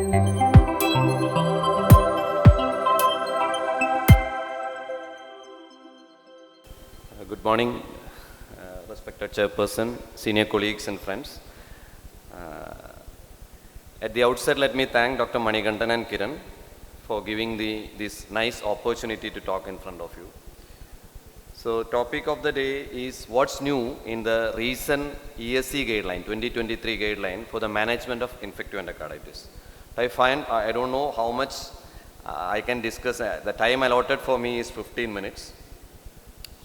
Good morning, respected chairperson, senior colleagues and friends. At the outset, let me thank Dr. Manikandan and Kiran for giving this nice opportunity to talk in front of you. So, topic of the day is what's new in the recent ESC guideline, 2023 guideline for the management of infective endocarditis. I don't know how much I can discuss. The time allotted for me is 15 minutes.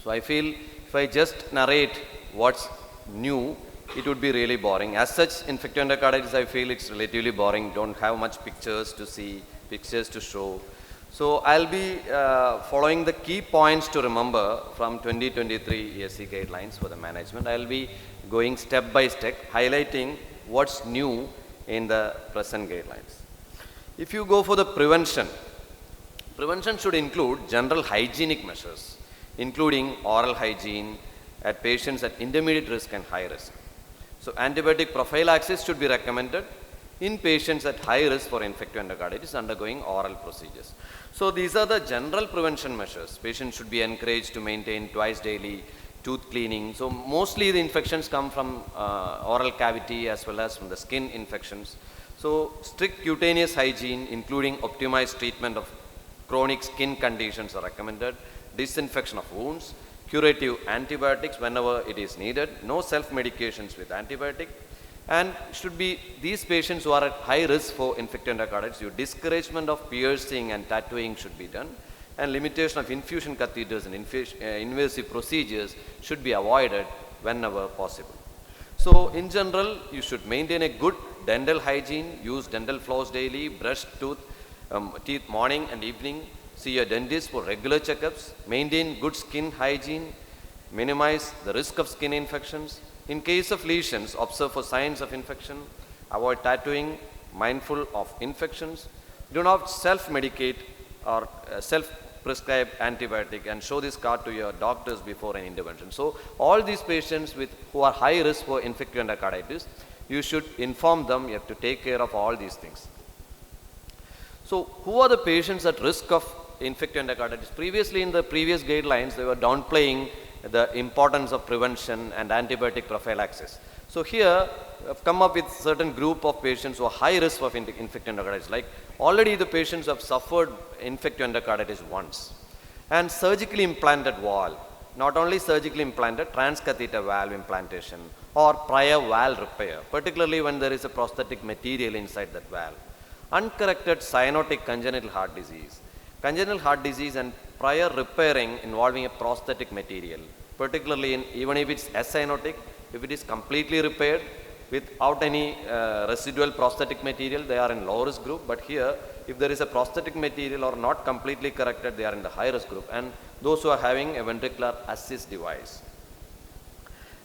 So I feel if I just narrate what's new, it would be really boring. As such, infective endocarditis, I feel it's relatively boring. Don't have much pictures to see, pictures to show. So I'll be following the key points to remember from 2023 ESC guidelines for the management. I'll be going step by step, highlighting what's new in the present guidelines. If you go for the prevention should include general hygienic measures, including oral hygiene at patients at intermediate risk and high risk. So antibiotic prophylaxis should be recommended in patients at high risk for infective endocarditis undergoing oral procedures. So these are the general prevention measures. Patients should be encouraged to maintain twice daily tooth cleaning. So mostly the infections come from oral cavity as well as from the skin infections. So strict cutaneous hygiene, including optimized treatment of chronic skin conditions are recommended. Disinfection of wounds, curative antibiotics whenever it is needed, no self-medications with antibiotic, and should be these patients who are at high risk for infective endocarditis, discouragement of piercing and tattooing should be done, and limitation of infusion catheters and invasive procedures should be avoided whenever possible. So in general, you should maintain a good dental hygiene, use dental floss daily, brush teeth morning and evening, see your dentist for regular checkups, maintain good skin hygiene, minimize the risk of skin infections. In case of lesions, observe for signs of infection, avoid tattooing, mindful of infections, do not self-medicate or self-prescribe antibiotic, and show this card to your doctors before an intervention. So all these patients who are high risk for infective endocarditis, you should inform them you have to take care of all these things. So who are the patients at risk of infective endocarditis? Previously in the previous guidelines, they were downplaying the importance of prevention and antibiotic prophylaxis. So here I've come up with certain group of patients who are high risk of infective endocarditis, like already the patients have suffered infective endocarditis once, and surgically implanted valve, not only surgically implanted, transcatheter valve implantation or prior valve repair, particularly when there is a prosthetic material inside that valve. Uncorrected cyanotic congenital heart disease and prior repairing involving a prosthetic material, particularly even if it's acyanotic, if it is completely repaired without any residual prosthetic material, they are in low risk group. But here, if there is a prosthetic material or not completely corrected, they are in the high risk group, and those who are having a ventricular assist device.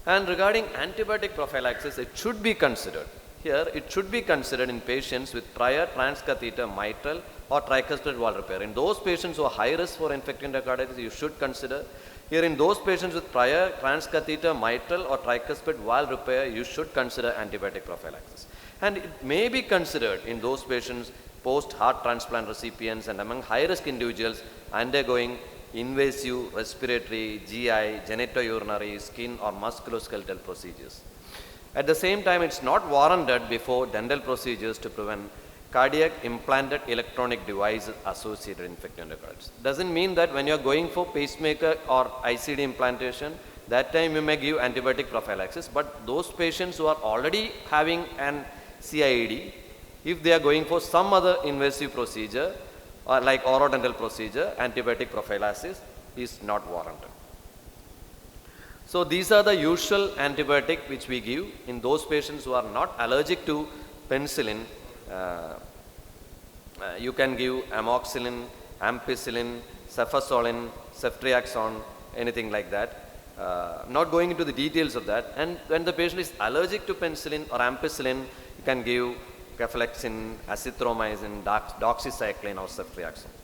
And regarding antibiotic prophylaxis, it should be considered. Here, it should be considered in patients with prior transcatheter mitral or tricuspid valve repair. In those patients who are high risk for infective endocarditis, you should consider. Here, in those patients with prior transcatheter mitral or tricuspid valve repair, you should consider antibiotic prophylaxis. And it may be considered in those patients post-heart transplant recipients and among high-risk individuals undergoing invasive respiratory, GI, genitourinary, skin or musculoskeletal procedures. At the same time, it's not warranted before dental procedures to prevent cardiac implanted electronic devices associated with infective endocarditis. Doesn't mean that when you're going for pacemaker or ICD implantation, that time you may give antibiotic prophylaxis, but those patients who are already having an CIED, if they are going for some other invasive procedure or like orodental procedure, antibiotic prophylaxis is not warranted. So these are the usual antibiotic which we give in those patients who are not allergic to penicillin. You can give amoxicillin, ampicillin, cefazolin, ceftriaxone, anything like that. Not going into the details of that. And when the patient is allergic to penicillin or ampicillin, you can give cefalexin, azithromycin, doxycycline or ceftriaxone.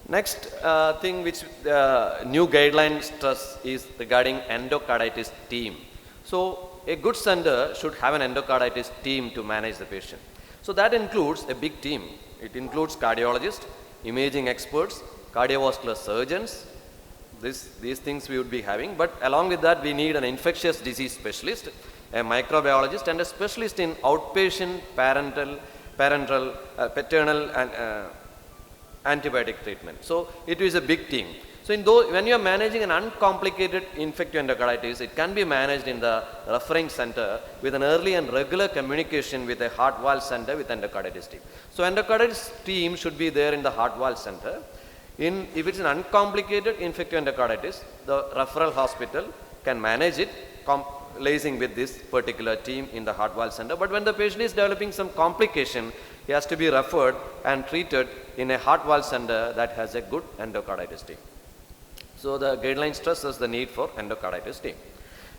Next thing which new guideline stress is regarding endocarditis team. So a good center should have an endocarditis team to manage the patient. So that includes a big team. It includes cardiologists, imaging experts, cardiovascular surgeons. These things we would be having, but along with that we need an infectious disease specialist, a microbiologist, and a specialist in outpatient paternal and antibiotic treatment. So it is a big team. So when you are managing an uncomplicated infective endocarditis, it can be managed in the referring center with an early and regular communication with a heart valve center with endocarditis team. So endocarditis team should be there in the heart valve center. If it's an uncomplicated infective endocarditis, the referral hospital can manage it liaising with this particular team in the heart valve center. But when the patient is developing some complication, he has to be referred and treated in a heart valve center that has a good endocarditis team. So the guideline stresses the need for endocarditis team.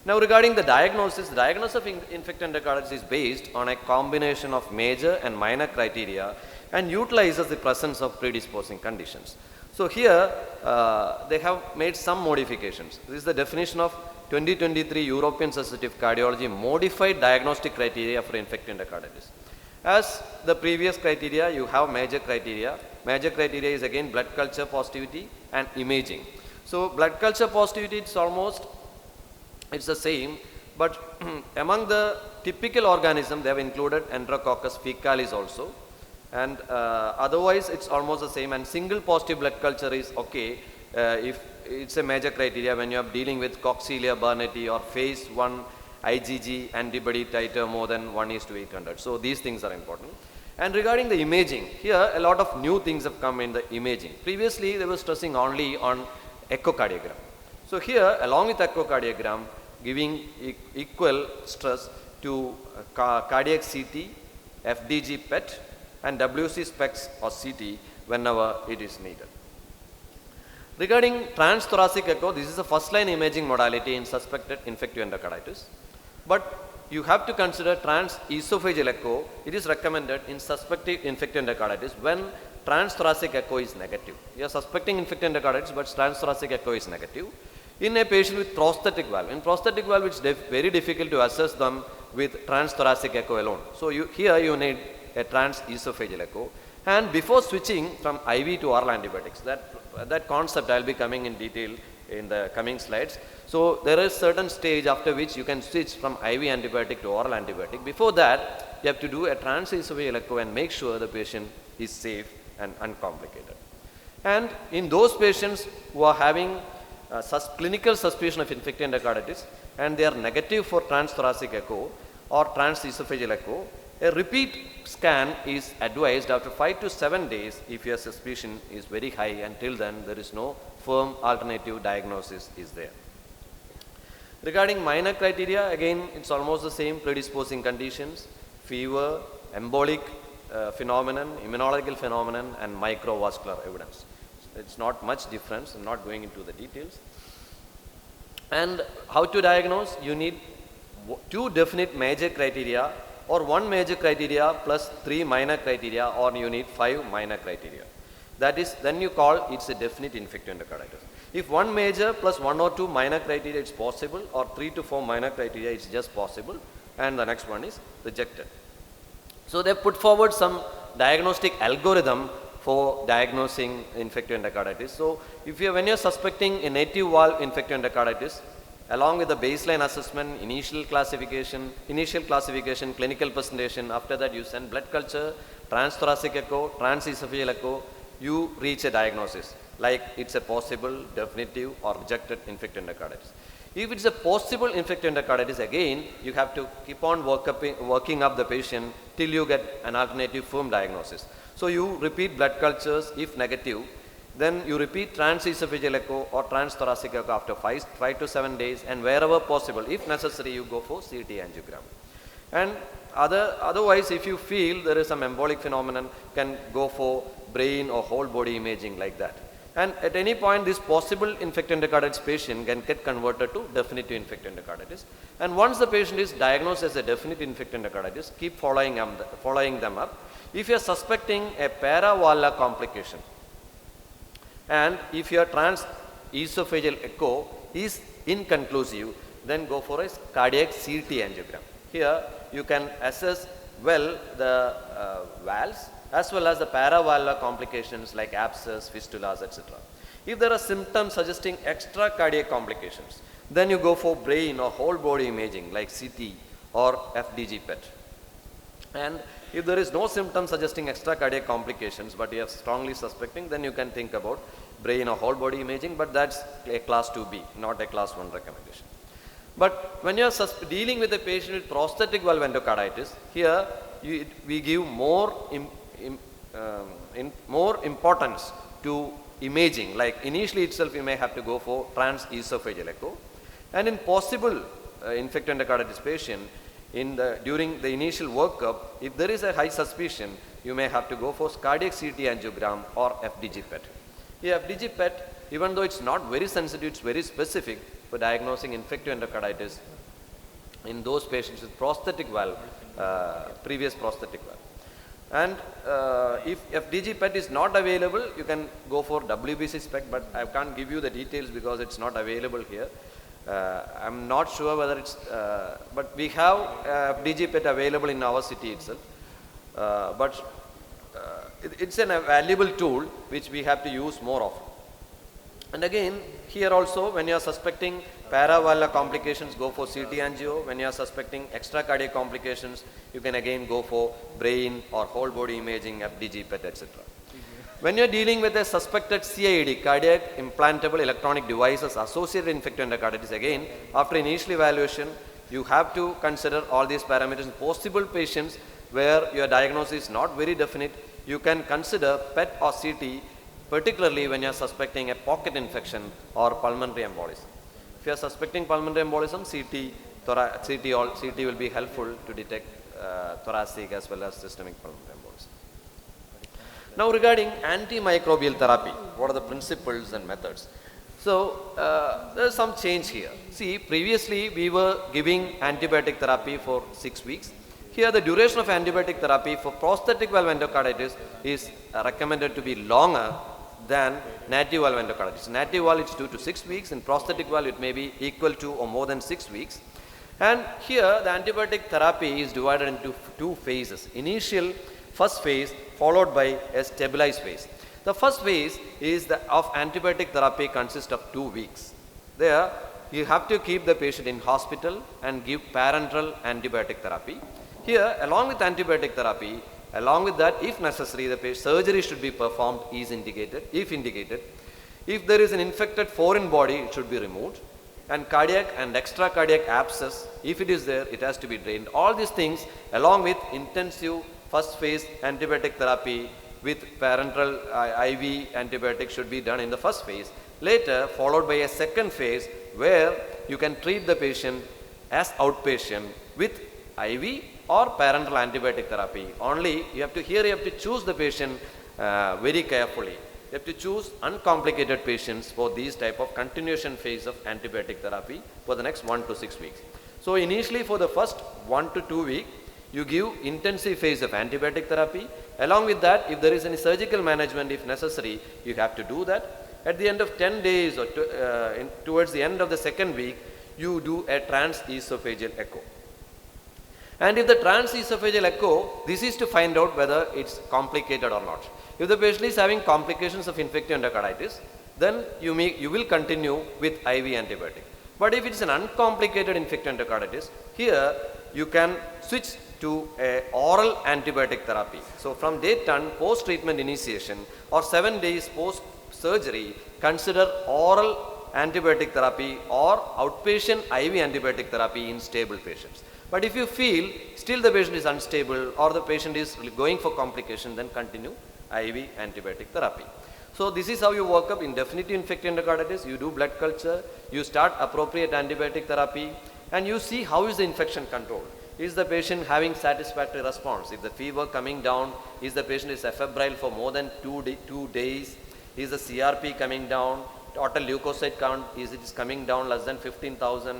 Now regarding the diagnosis of infective endocarditis is based on a combination of major and minor criteria and utilizes the presence of predisposing conditions. So here they have made some modifications. This is the definition of 2023 European Society of Cardiology modified diagnostic criteria for infective endocarditis. As the previous criteria, you have major criteria. Major criteria is again blood culture positivity and imaging. So blood culture positivity, it's the same, but among the typical organism they have included Enterococcus faecalis also, and otherwise it's almost the same, and single positive blood culture is okay if it's a major criteria when you are dealing with Coxiella burnetii or phase 1 IgG antibody titer more than 1:800. So these things are important. And regarding the imaging, here a lot of new things have come in the imaging. Previously they were stressing only on echocardiogram. So here along with echocardiogram, giving equal stress to cardiac CT, FDG PET and WC SPECT or CT whenever it is needed. Regarding transthoracic echo, this is the first line imaging modality in suspected infective endocarditis. But you have to consider transesophageal echo. It is recommended in suspected infective endocarditis when transthoracic echo is negative. You are suspecting infective endocarditis, but transthoracic echo is negative. In a patient with prosthetic valve, it's very difficult to assess them with transthoracic echo alone. So here you need a transesophageal echo. And before switching from IV to oral antibiotics, that concept I will be coming in detail in the coming slides. So there is certain stage after which you can switch from IV antibiotic to oral antibiotic. Before that, you have to do a transesophageal echo and make sure the patient is safe and uncomplicated. And in those patients who are having clinical suspicion of infective endocarditis and they are negative for transthoracic echo or transesophageal echo, a repeat scan is advised after 5 to 7 days if your suspicion is very high. Until then, there is no firm alternative diagnosis is there. Regarding minor criteria, again, it's almost the same: predisposing conditions, fever, embolic phenomenon, immunological phenomenon, and microvascular evidence. It's not much difference. I'm not going into the details. And how to diagnose? You need 2 definite major criteria, or 1 major criteria plus 3 minor criteria, or you need 5 minor criteria. That is, then you call it's a definite infective endocarditis. If 1 major plus 1 or 2 minor criteria it's possible, or 3 to 4 minor criteria it's just possible, and the next one is rejected. So they put forward some diagnostic algorithm for diagnosing infective endocarditis. So when you're suspecting a native valve infective endocarditis, along with the baseline assessment, initial classification, clinical presentation, after that you send blood culture, transthoracic echo, transesophageal echo, you reach a diagnosis like it's a possible, definitive or rejected infective endocarditis. If it's a possible infective endocarditis, again you have to keep on working up the patient till you get an alternative firm diagnosis. So you repeat blood cultures if negative, then you repeat transesophageal echo or transthoracic echo after 5 to 7 days, and wherever possible, if necessary, you go for CT angiogram. And otherwise, if you feel there is some embolic phenomenon, can go for brain or whole body imaging like that. And at any point, this possible infective endocarditis patient can get converted to definitive infective endocarditis. And once the patient is diagnosed as a definitive infective endocarditis, keep following them up. If you are suspecting a paravalvular complication, And if your transesophageal echo is inconclusive, then go for a cardiac CT angiogram. Here you can assess well the valves as well as the paravalvular complications like abscess, fistulas, etc. If there are symptoms suggesting extra cardiac complications, then you go for brain or whole body imaging like CT or FDG PET. And if there is no symptom suggesting extra cardiac complications but you are strongly suspecting, then you can think about brain or whole body imaging, but that's a class 2B, not a class 1 recommendation. But when you are dealing with a patient with prosthetic valve endocarditis, here we give more importance to imaging. Like initially itself you may have to go for transesophageal echo, and in possible infective endocarditis patient, during the initial workup, if there is a high suspicion, you may have to go for cardiac CT angiogram or FDG PET. Here FDG PET, even though it's not very sensitive, it's very specific for diagnosing infective endocarditis in those patients with prosthetic valve, previous prosthetic valve. And if FDG PET is not available, you can go for WBC SPECT, but I can't give you the details because it's not available here. I'm not sure whether it's, but we have FDG PET available in our city itself. It's a valuable tool which we have to use more often. And again, here also, when you are suspecting paravalvular complications, go for CT angio. When you are suspecting extra cardiac complications, you can again go for brain or whole body imaging, FDG PET, etc. When you are dealing with a suspected CIED, cardiac implantable electronic devices associated infective endocarditis, again, after initial evaluation, you have to consider all these parameters. In possible patients where your diagnosis is not very definite, you can consider PET or CT, particularly when you are suspecting a pocket infection or pulmonary embolism. If you are suspecting pulmonary embolism, CT will be helpful to detect thoracic as well as systemic pulmonary embolism. Now regarding antimicrobial therapy, what are the principles and methods? So there is some change here. See, previously we were giving antibiotic therapy for 6 weeks. Here the duration of antibiotic therapy for prosthetic valve endocarditis is recommended to be longer than native valve endocarditis. Native valve it's 2 to 6 weeks, in prosthetic valve it may be equal to or more than 6 weeks. And here the antibiotic therapy is divided into 2 phases. Initial first phase followed by a stabilized phase. The first phase of antibiotic therapy consists of 2 weeks. There you have to keep the patient in hospital and give parenteral antibiotic therapy. Here, along with antibiotic therapy, along with that, if necessary, the surgery should be performed if indicated. If there is an infected foreign body, it should be removed. And cardiac and extra cardiac abscess, if it is there, it has to be drained. All these things, along with intensive first phase antibiotic therapy with parenteral IV antibiotic should be done in the first phase. Later, followed by a second phase where you can treat the patient as outpatient with IV or parenteral antibiotic therapy. Only you have to choose the patient very carefully. You have to choose uncomplicated patients for these type of continuation phase of antibiotic therapy for the next 1 to 6 weeks. So initially for the first 1 to 2 weeks, you give intensive phase of antibiotic therapy. Along with that, if there is any surgical management, if necessary, you have to do that. At the end of 10 days or towards the end of the second week, you do a transesophageal echo. And if the transesophageal echo, this is to find out whether it's complicated or not. If the patient is having complications of infective endocarditis, then you will continue with IV antibiotic. But if it is an uncomplicated infective endocarditis, here you can switch to a oral antibiotic therapy. So from day 10 post-treatment initiation or 7 days post-surgery, consider oral antibiotic therapy or outpatient IV antibiotic therapy in stable patients. But if you feel still the patient is unstable or the patient is going for complication, then continue IV antibiotic therapy. So this is how you work up indefinite infective endocarditis. You do blood culture, you start appropriate antibiotic therapy, and you see how is the infection controlled. Is the patient having satisfactory response? If the fever coming down, is the patient is febrile for more than 2 days? Is the CRP coming down? Total leukocyte count, is it coming down less than 15,000?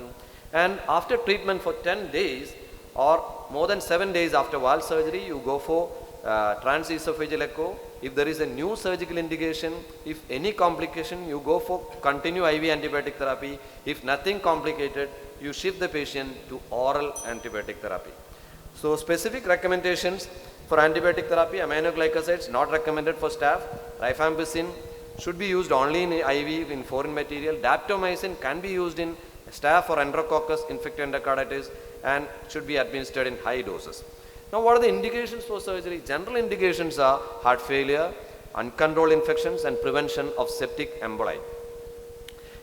And after treatment for 10 days or more than 7 days after valve surgery, you go for transesophageal echo if there is a new surgical indication, if any complication, you go for continue IV antibiotic therapy. If nothing complicated, you shift the patient to oral antibiotic therapy. So specific recommendations for antibiotic therapy: aminoglycosides not recommended for staph. Rifampicin should be used only in IV in foreign material. Daptomycin can be used in staph or enterococcus infective endocarditis and should be administered in high doses. Now, what are the indications for surgery? General indications are heart failure, uncontrolled infections, and prevention of septic emboli.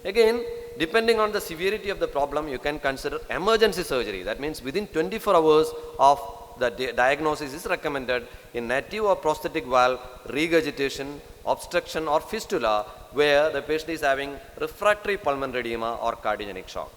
Again, depending on the severity of the problem, you can consider emergency surgery. That means within 24 hours of the diagnosis is recommended in native or prosthetic valve regurgitation, obstruction or fistula where the patient is having refractory pulmonary edema or cardiogenic shock.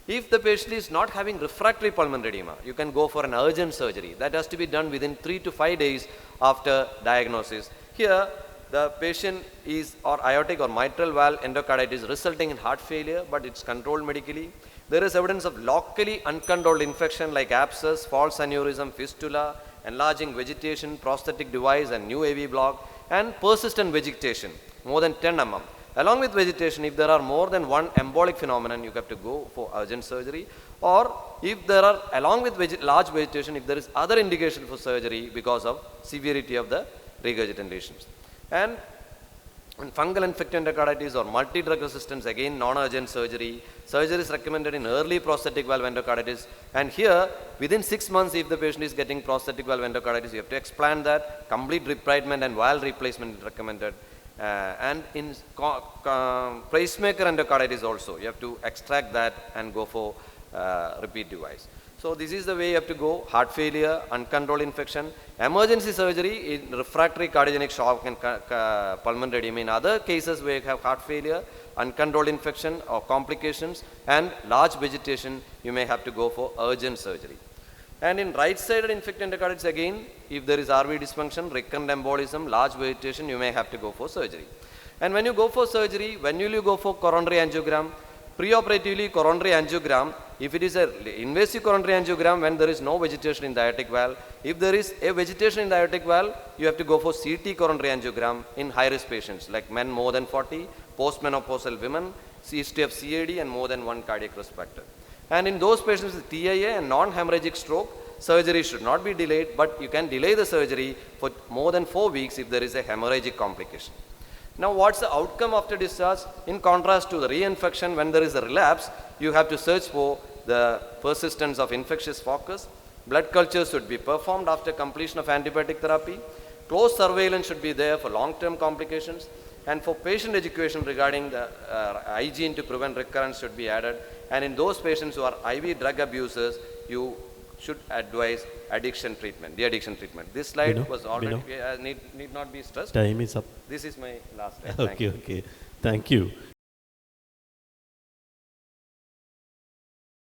If the patient is not having refractory pulmonary edema, you can go for an urgent surgery. That has to be done within 3 to 5 days after diagnosis. Here, the patient is or aortic or mitral valve endocarditis resulting in heart failure, but it's controlled medically. There is evidence of locally uncontrolled infection like abscess, false aneurysm, fistula, enlarging vegetation, prosthetic device and new AV block, and persistent vegetation, more than 10 mm. Along with vegetation, if there are more than one embolic phenomenon, you have to go for urgent surgery. Or if there are, along with large vegetation, if there is other indication for surgery because of severity of the regurgitant lesions. And fungal infective endocarditis or multi-drug resistance, again non-urgent surgery. Surgery is recommended in early prosthetic valve endocarditis. And here, within 6 months, if the patient is getting prosthetic valve endocarditis, you have to explant that. Complete debridement and valve replacement is recommended. And in pacemaker endocarditis also, you have to extract that and go for repeat device. So this is the way you have to go: heart failure, uncontrolled infection, emergency surgery in refractory cardiogenic shock and pulmonary edema. In other cases where you have heart failure, uncontrolled infection or complications and large vegetation, you may have to go for urgent surgery. And in right-sided infective endocarditis, again, if there is RV dysfunction, recurrent embolism, large vegetation, you may have to go for surgery. And when you go for surgery, when will you go for coronary angiogram? Preoperatively, coronary angiogram, if it is an invasive coronary angiogram when there is no vegetation in the aortic valve. If there is a vegetation in the aortic valve, you have to go for CT coronary angiogram in high-risk patients like men more than 40, postmenopausal women, history of CAD and more than one cardiac risk factor. And in those patients with TIA and non-hemorrhagic stroke, surgery should not be delayed, but you can delay the surgery for more than 4 weeks if there is a hemorrhagic complication. Now, what's the outcome after discharge? In contrast to the reinfection, when there is a relapse, you have to search for the persistence of infectious focus. Blood cultures should be performed after completion of antibiotic therapy. Close surveillance should be there for long-term complications. And for patient education regarding the hygiene to prevent recurrence should be added. And in those patients who are IV drug abusers, you should advise addiction treatment, de-addiction treatment. This slide was already, need not be stressed. Time is up. This is my last slide. Okay, okay. Thank you.